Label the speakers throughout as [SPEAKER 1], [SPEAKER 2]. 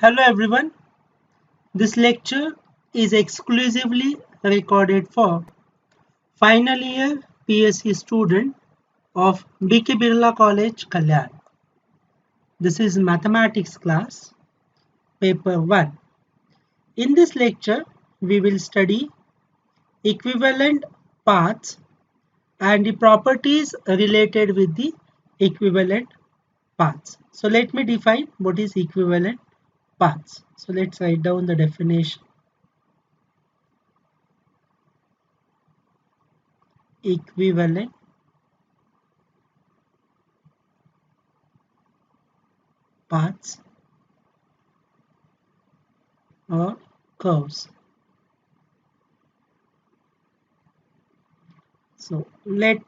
[SPEAKER 1] Hello everyone, this lecture is exclusively recorded for final year PSC student of BK Birla College, Kalyan. This is mathematics class, paper 1. In this lecture, we will study equivalent paths and the properties related with the equivalent paths. So let me define what is equivalent paths. So let's write down the definition. Equivalent paths or curves. So let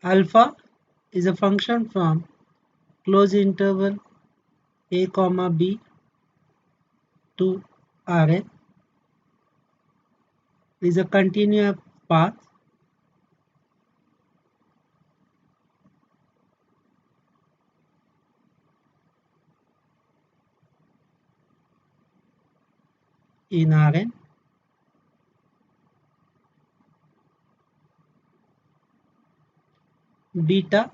[SPEAKER 1] alpha is a function from closed interval a comma b to Rn is a continuous path in Rn beta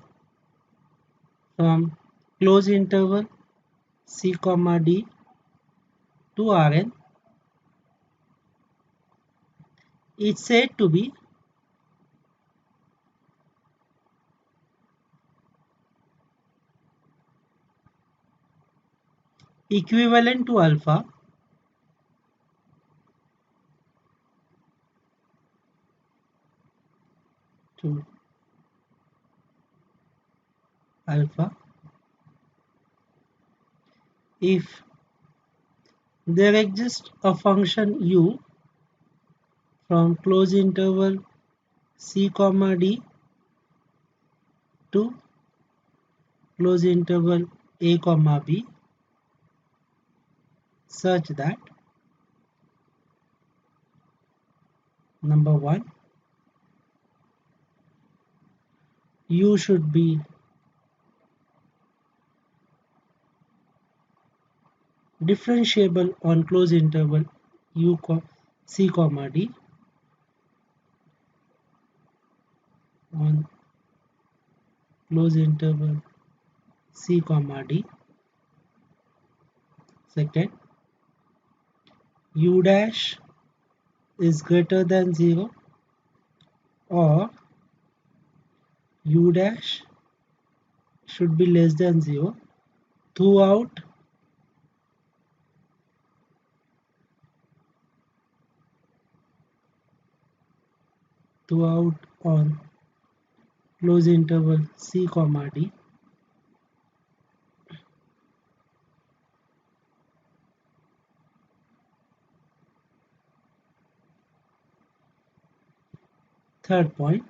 [SPEAKER 1] from closed interval c comma d to Rn is said to be equivalent to alpha to alpha if there exists a function u from closed interval c comma d to closed interval a comma b such that number 1 u should be differentiable on closed interval c comma d on closed interval c comma d. Second, u dash is greater than 0 or u dash should be less than 0 throughout on closed interval c comma d. Third point,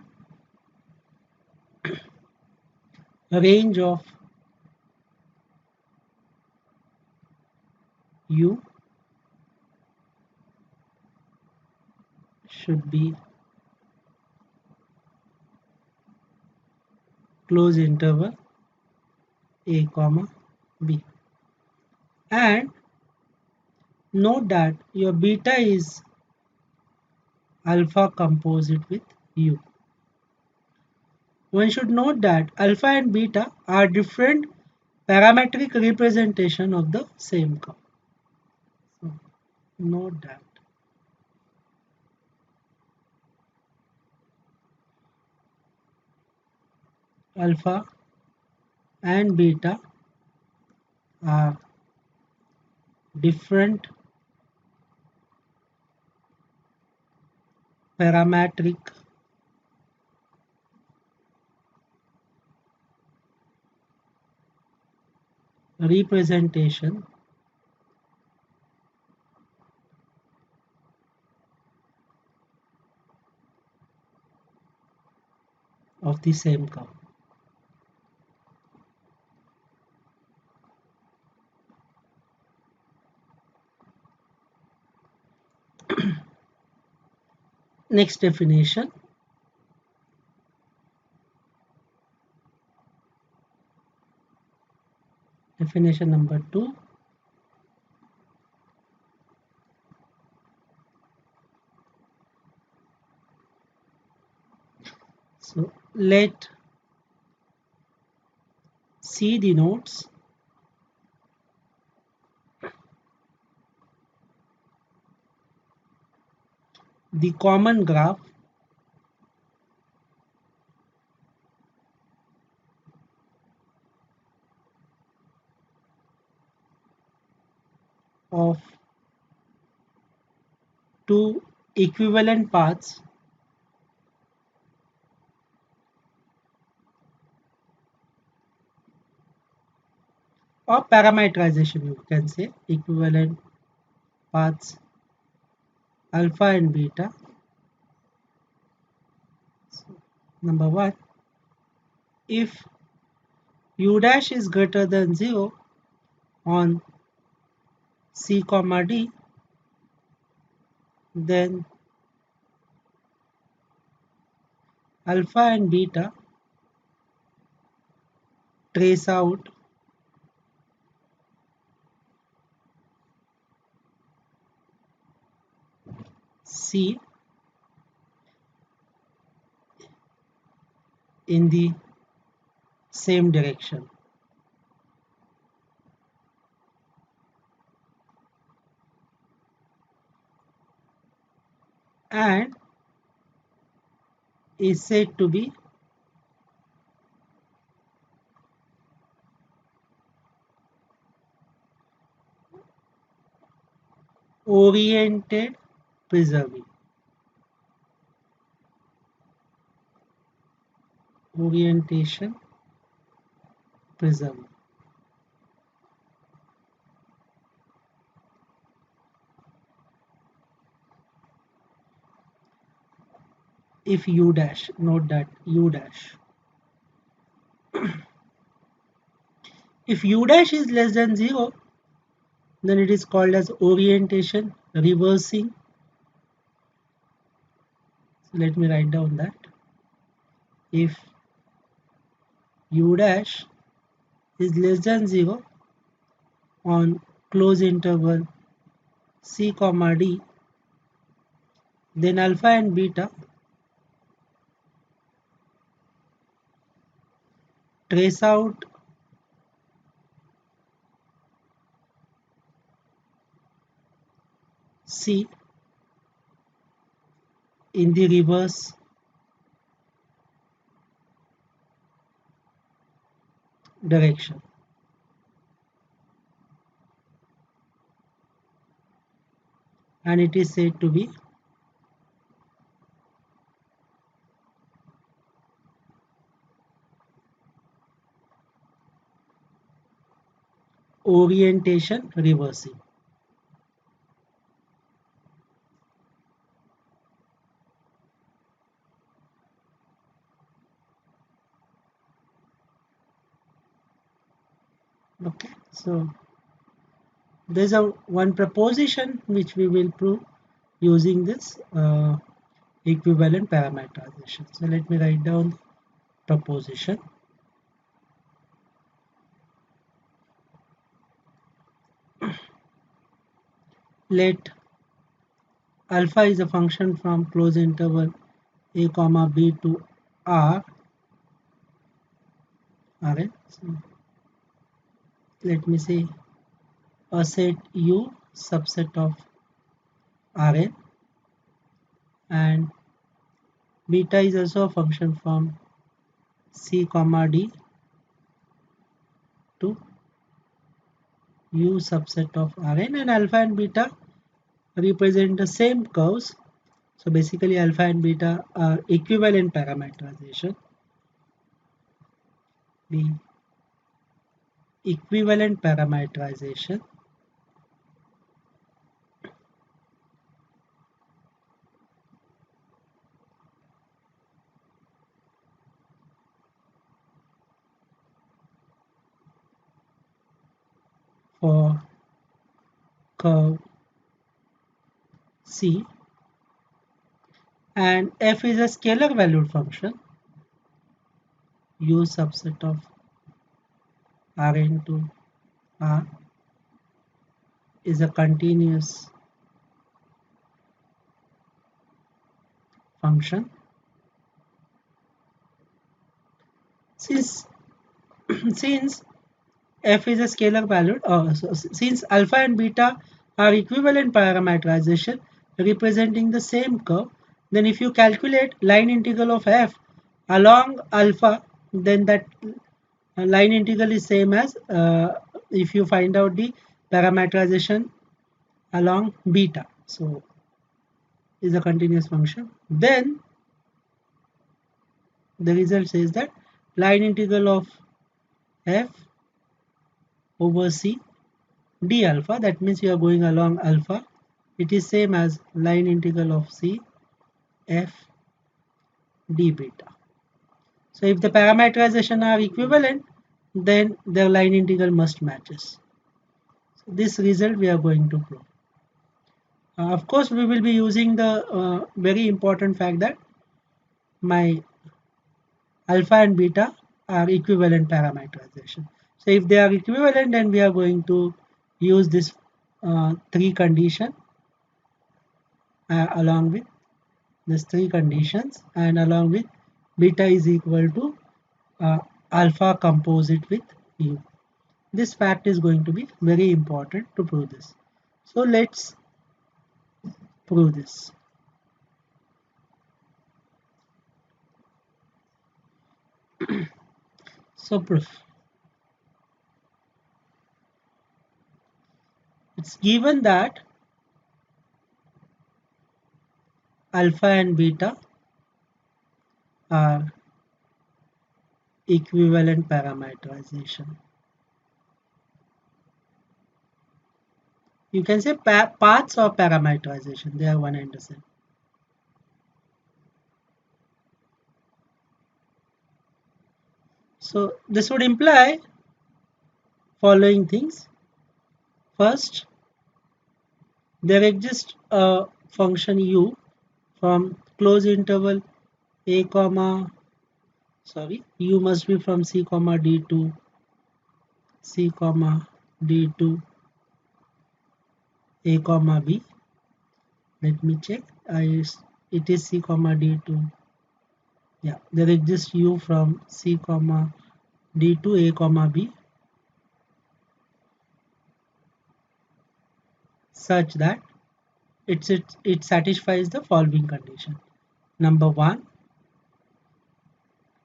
[SPEAKER 1] a range of u should be closed interval a comma b, and note that your beta is alpha composite with u. One should note that alpha and beta are different parametric representation of the same curve. So note that alpha and beta are different parametric representation of the same curve. Next definition, Definition number 2. So let C denotes the common graph of two equivalent paths or parametrization, you can say equivalent paths alpha and beta. So, number 1, if u dash is greater than 0 on C comma D, then alpha and beta trace out C in the same direction. And is said to be oriented preserving. Orientation preserving. If u dash, note that u dash. If u dash is less than 0, then it is called as orientation reversing. So let me write down that. If u dash is less than 0 on close interval C comma D, then alpha and beta trace out C in the reverse direction. And it is said to be orientation reversing. Okay, so there's one proposition which we will prove using this equivalent parametrization. So let me write down the proposition. Let alpha is a function from close interval a comma b to r. Alright, so let me say a set U subset of Rn, and beta is also a function from C comma D to U subset of Rn, and alpha and beta represent the same curves. So basically alpha and beta are equivalent parametrization. The equivalent parametrization for curve C, and f is a scalar valued function U subset of Rn to R is a continuous function. Since since f is a scalar value, since alpha and beta are equivalent parametrization representing the same curve, then if you calculate line integral of f along alpha, then that line integral is same as if you find out the parametrization along beta. So is a continuous function. Then the result says that line integral of f over c d alpha, that means you are going along alpha, it is same as line integral of c f d beta. So if the parametrization are equivalent, then their line integral must matches. So this result we are going to prove. Of course, we will be using the very important fact that my alpha and beta are equivalent parametrization. So if they are equivalent, then we are going to use this three condition along with these three conditions, and along with beta is equal to alpha composite with u. This fact is going to be very important to prove this. So let's prove this. So proof. It's given that alpha and beta are equivalent parametrization. You can say paths of parametrization, they are one and the same. So this would imply following things. First, there exists a function u from closed interval a comma, u must be from c comma d to c comma d to a comma b. Let me check. It is c comma d to, yeah, there exists u from c comma d to a comma b such that it satisfies the following condition. Number one,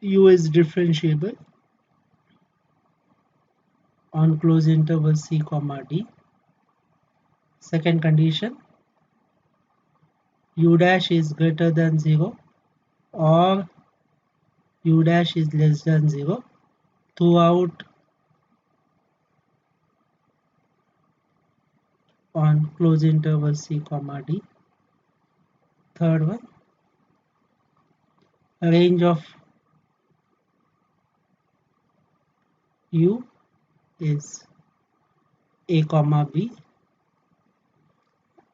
[SPEAKER 1] u is differentiable on closed interval c comma d. Second condition, u dash is greater than 0 or u dash is less than 0 throughout on closed interval c comma d. Third one, range of u is a comma b,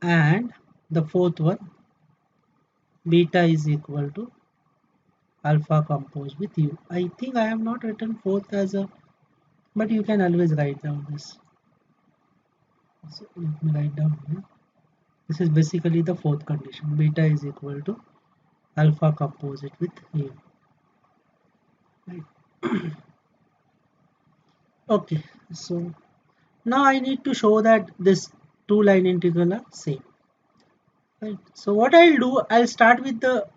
[SPEAKER 1] and the fourth one, beta is equal to alpha composed with u. I think I have not written fourth as a, but you can always write down this. So let me write down here. This is basically the fourth condition. Beta is equal to alpha composite with u. Right. Okay, so now I need to show that this two line integral are same. Right. So what I'll do, I'll start with the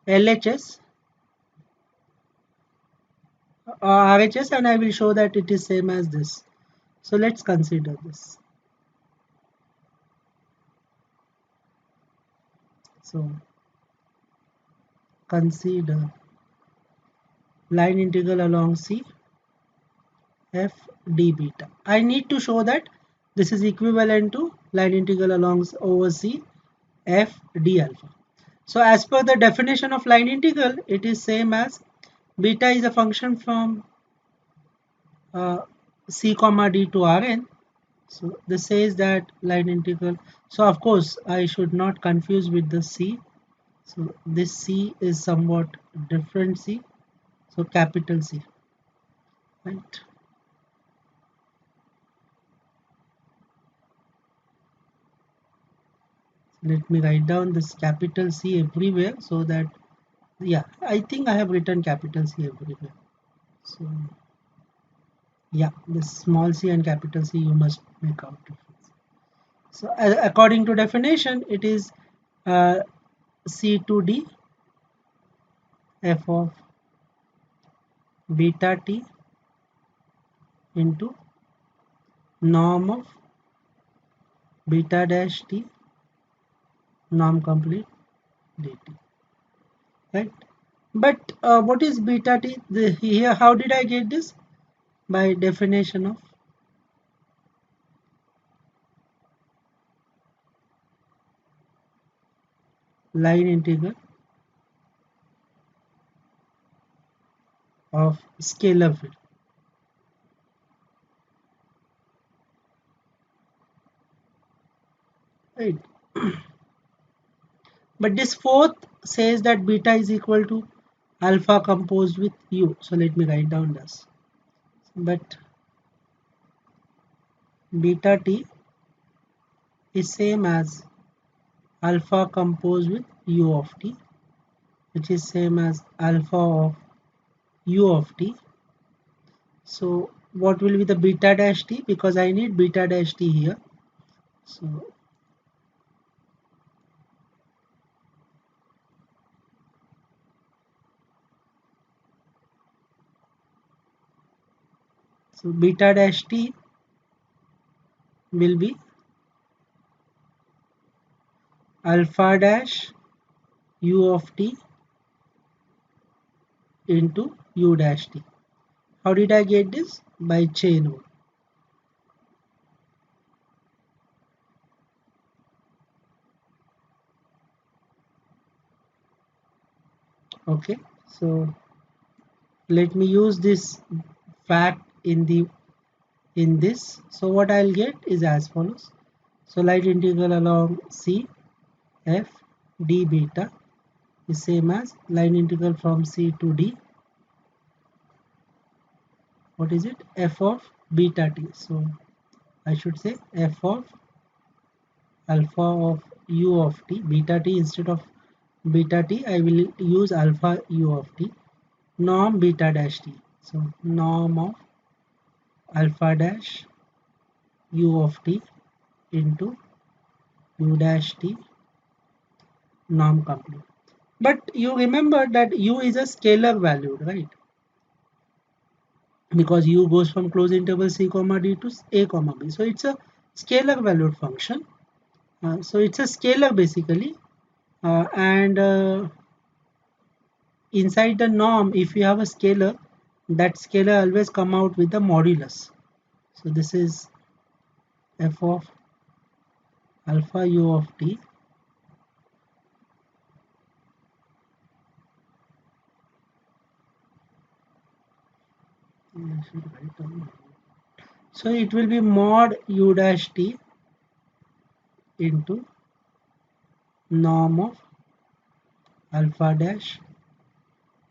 [SPEAKER 1] LHS RHS, and I will show that it is same as this. So let's consider this. So consider line integral along C f d beta. I need to show that this is equivalent to line integral along over C f d alpha. So as per the definition of line integral, it is same as beta is a function from c comma d to Rn. So this says that line integral. So of course I should not confuse with the C. So this C is somewhat different C. So capital C, right? let me write down this capital C everywhere, so that, yeah, I think I have written capital C everywhere. So yeah, this small c and capital C you must make out difference. So according to definition, it is C to D f of beta t into norm of beta dash t norm complete dt, right? But what is beta t? Here, how did I get this? By definition of line integral of scalar field, right? But this fourth says that beta is equal to alpha composed with u. So let me write down this. But beta t is same as alpha composed with u of t, which is same as alpha of u of t. So what will be the beta dash t? Because I need beta dash t here. So beta dash t will be alpha dash u of t into u dash t. How did I get this? By chain rule. Okay, so let me use this fact in this. So what I'll get is as follows. So line integral along C f d beta is same as line integral from C to D. What is it? F of beta t. So I should say f of alpha of u of t, beta t instead of beta t I will use alpha u of t, norm beta dash t. So norm of alpha dash u of t into u dash t norm complete. But you remember that u is a scalar value, right? Because u goes from closed interval c comma d to a comma b. So it's a scalar valued function. So it's a scalar basically. And inside the norm, if you have a scalar, that scalar always come out with the modulus. So this is f of alpha u of t so it will be mod u dash t into norm of alpha dash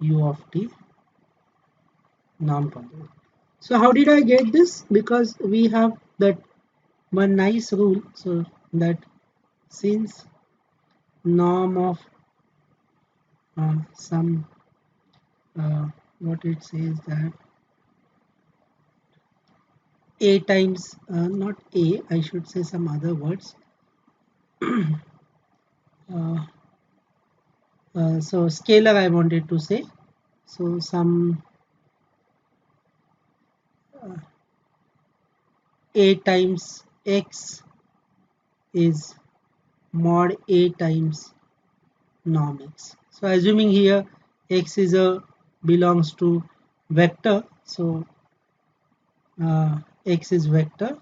[SPEAKER 1] u of t norm complete. So how did I get this? Because we have that one nice rule, so that since norm of some what it says that a times not a, I should say some other words. So scalar I wanted to say, so some a times x is mod a times norm x. So assuming here x is a belongs to vector, so x is vector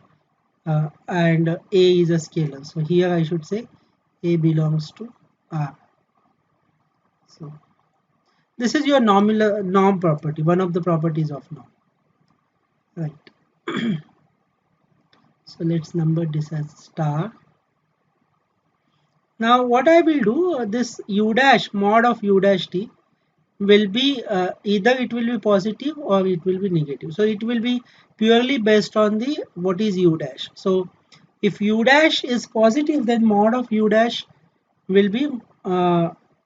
[SPEAKER 1] and a is a scalar. So here I should say a belongs to R. So this is your norm property, one of the properties of norm, right? So let's number this as star. Now what I will do, this u dash mod of u dash t will be either it will be positive or it will be negative. So it will be purely based on the what is u dash. So if u dash is positive, then mod of u dash will be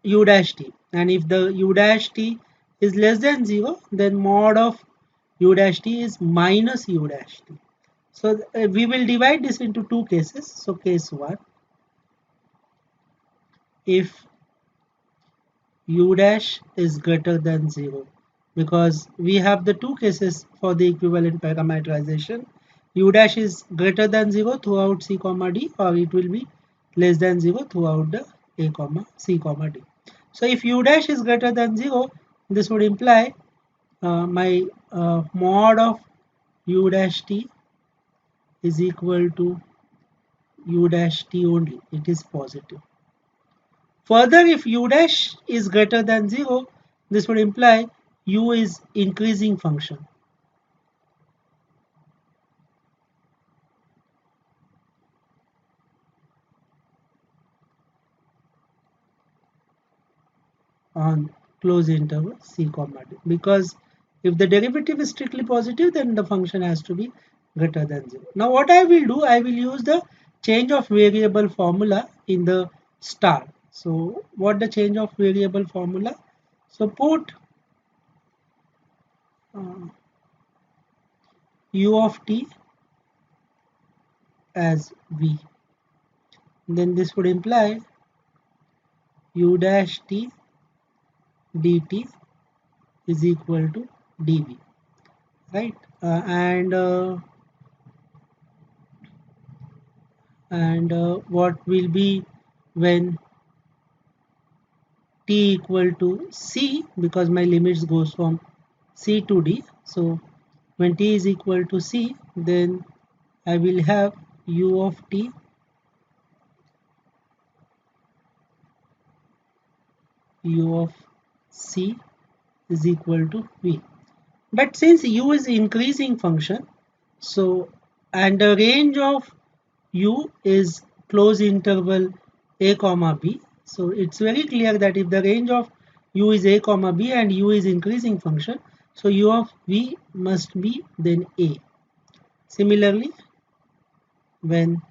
[SPEAKER 1] u dash t, and if the u dash t is less than 0, then mod of u dash t is minus u dash t. So we will divide this into two cases. So case 1, if u dash is greater than 0, because we have the two cases for the equivalent parametrization. U dash is greater than 0 throughout c comma d, or it will be less than 0 throughout the a comma c comma d. So if u dash is greater than 0, this would imply my mod of u dash t is equal to u dash t only. It is positive. Further, if u dash is greater than 0, this would imply u is increasing function. On close interval c comma d, because if the derivative is strictly positive, then the function has to be greater than 0. Now what I will do, I will use the change of variable formula in the star. So what the change of variable formula? So put u of t as v, then this would imply u dash t dt is equal to dv, right? And what will be when t equal to c, because my limits goes from c to d. So when t is equal to c, then I will have u of t u of c is equal to v. But since u is increasing function, so and the range of u is close interval a comma b, so it's very clear that if the range of u is a comma b and u is increasing function, so u of v must be then a. Similarly, when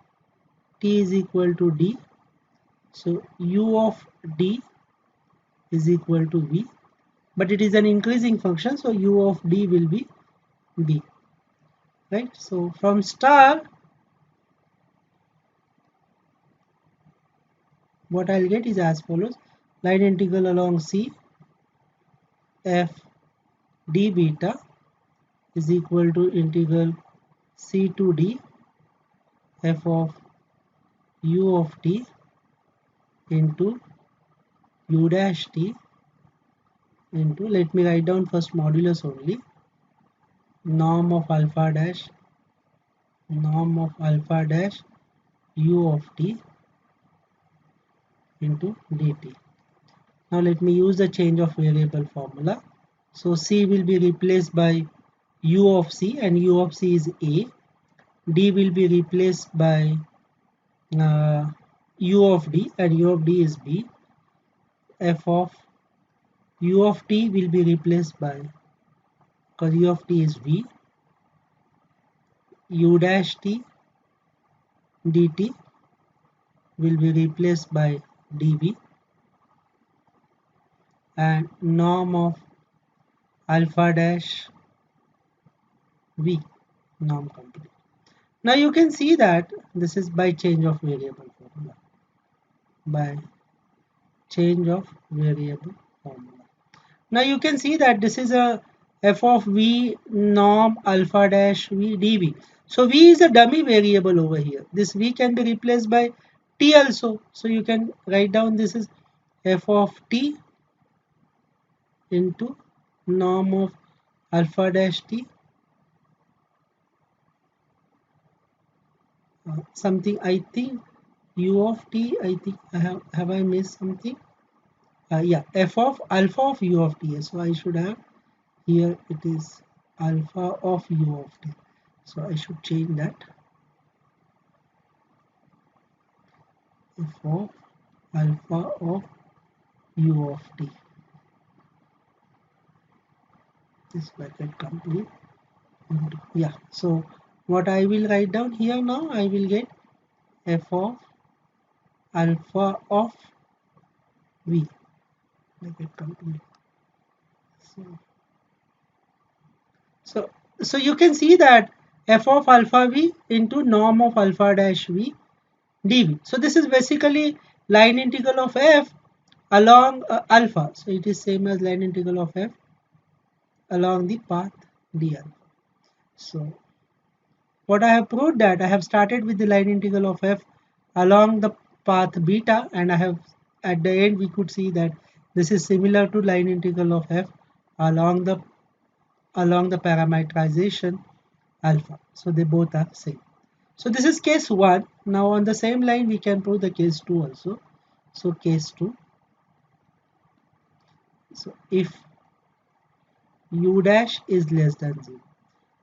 [SPEAKER 1] t is equal to d, so u of d is equal to v, but it is an increasing function, so u of d will be b, right? So from star, what I'll get is as follows: line integral along c f d beta is equal to integral c to d f of u of t into u dash t into, let me write down first modulus only, norm of alpha dash u of t into dt. Now let me use the change of variable formula. So c will be replaced by u of c, and u of c is a. D will be replaced by u of d, and u of d is b. F of u of t will be replaced by, because u of t is v, u dash t dt will be replaced by dv, and norm of alpha dash v, norm complete. Now you can see that this is by change of variable formula. By change of variable formula. Now you can see that this is a f of v norm alpha dash v dv. So v is a dummy variable over here. This v can be replaced by t also. So you can write down this is f of t into norm of alpha dash t, something, I think u of t, I think I have I missed something? Yeah, f of alpha of u of t. So I should have here, it is alpha of u of t. So I should change that, f of alpha of u of t. This bracket complete. Yeah, so what I will write down here now, I will get f of alpha of v, make it complete. So you can see that f of alpha v into norm of alpha dash v dv. So this is basically line integral of f along alpha. So it is same as line integral of f along the path d alpha. So what I have proved that I have started with the line integral of f along the path beta, and I have at the end we could see that this is similar to line integral of f along the parametrization alpha. So they both are same. So this is case 1. Now on the same line we can prove the case 2 also. So case 2. So if u dash is less than 0.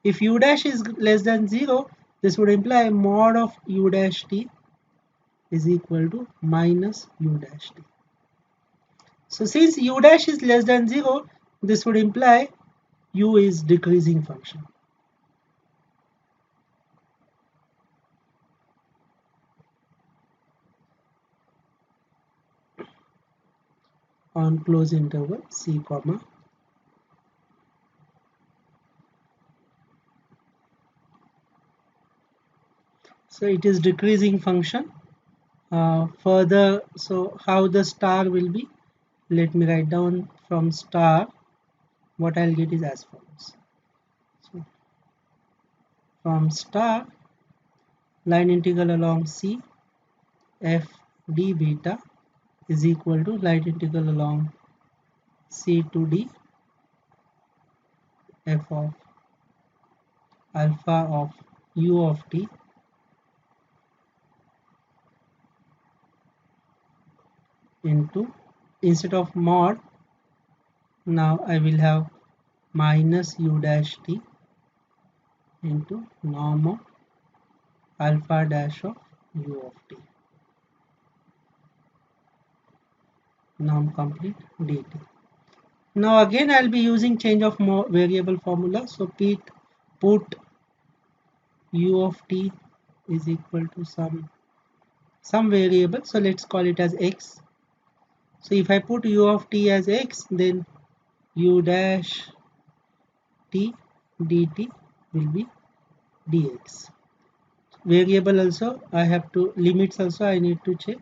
[SPEAKER 1] If u dash is less than 0, this would imply mod of u dash t is equal to minus u dash t. So since u dash is less than 0, this would imply u is decreasing function. On close interval c comma so it is decreasing function. Further, so how the star will be, let me write down from star. What I'll get is as follows. So from star, line integral along c f d beta is equal to line integral along c to d f of alpha of u of t into, instead of mod, now I will have minus u dash t into norm of alpha dash of u of t, norm complete dt. Now again I'll be using change of variable formula. So put u of t is equal to some variable. So let's call it as x. So if I put u of t as x, then u dash t dt will be dx. Variable also I have to, limits also I need to check.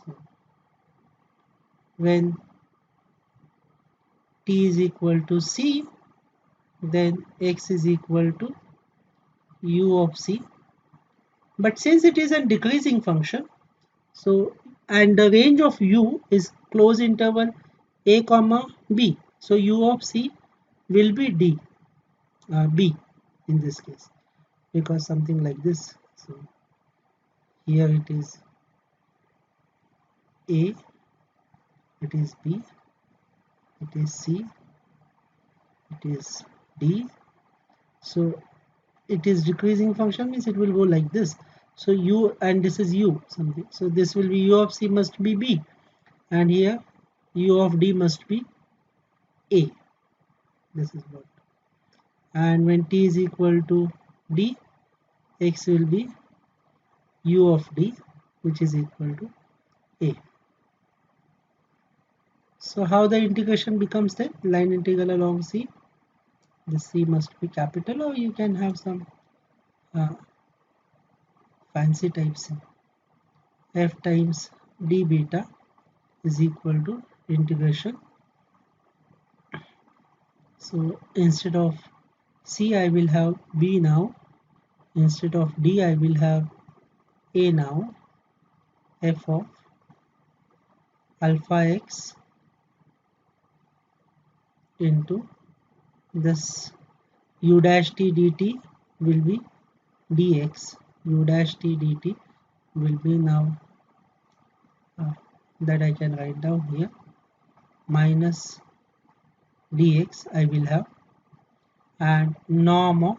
[SPEAKER 1] So when t is equal to c, then x is equal to u of c. But since it is a decreasing function, so and the range of u is close interval a comma b, so u of c will be b in this case, because something like this. So here it is a, it is b, it is c, it is d. So it is decreasing function, means it will go like this. So u, and this is u something, so this will be u of c must be b, and here u of d must be a. This is what. And when t is equal to d, x will be u of d, which is equal to a. So how the integration becomes then? Line integral along c, the c must be capital, or you can have some fancy type c. F times d beta is equal to integration. So instead of c I will have b now, instead of d I will have a now, f of alpha x into this u dash t dt will be dx, u dash t dt will be now that I can write down here, minus dx I will have, and norm of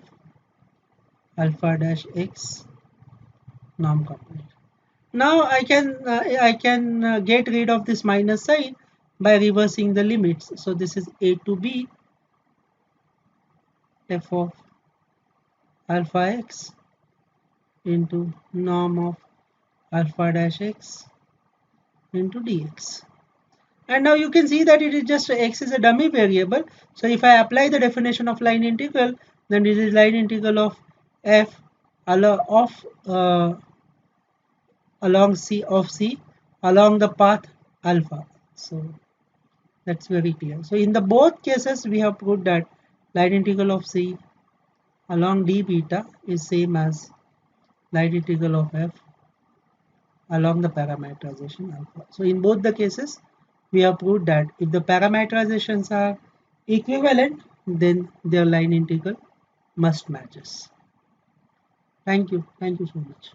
[SPEAKER 1] alpha dash x, norm complete. Now I can get rid of this minus sign by reversing the limits. So this is a to b f of alpha x into norm of alpha dash x into dx. And now you can see that it is just x is a dummy variable. So if I apply the definition of line integral, then it is line integral of f along C along the path alpha. So that's very clear. So in the both cases we have proved that line integral of C along d beta is same as line integral of f along the parametrization alpha. So in both the cases we have proved that if the parametrizations are equivalent, then their line integral must matches. Thank you so much.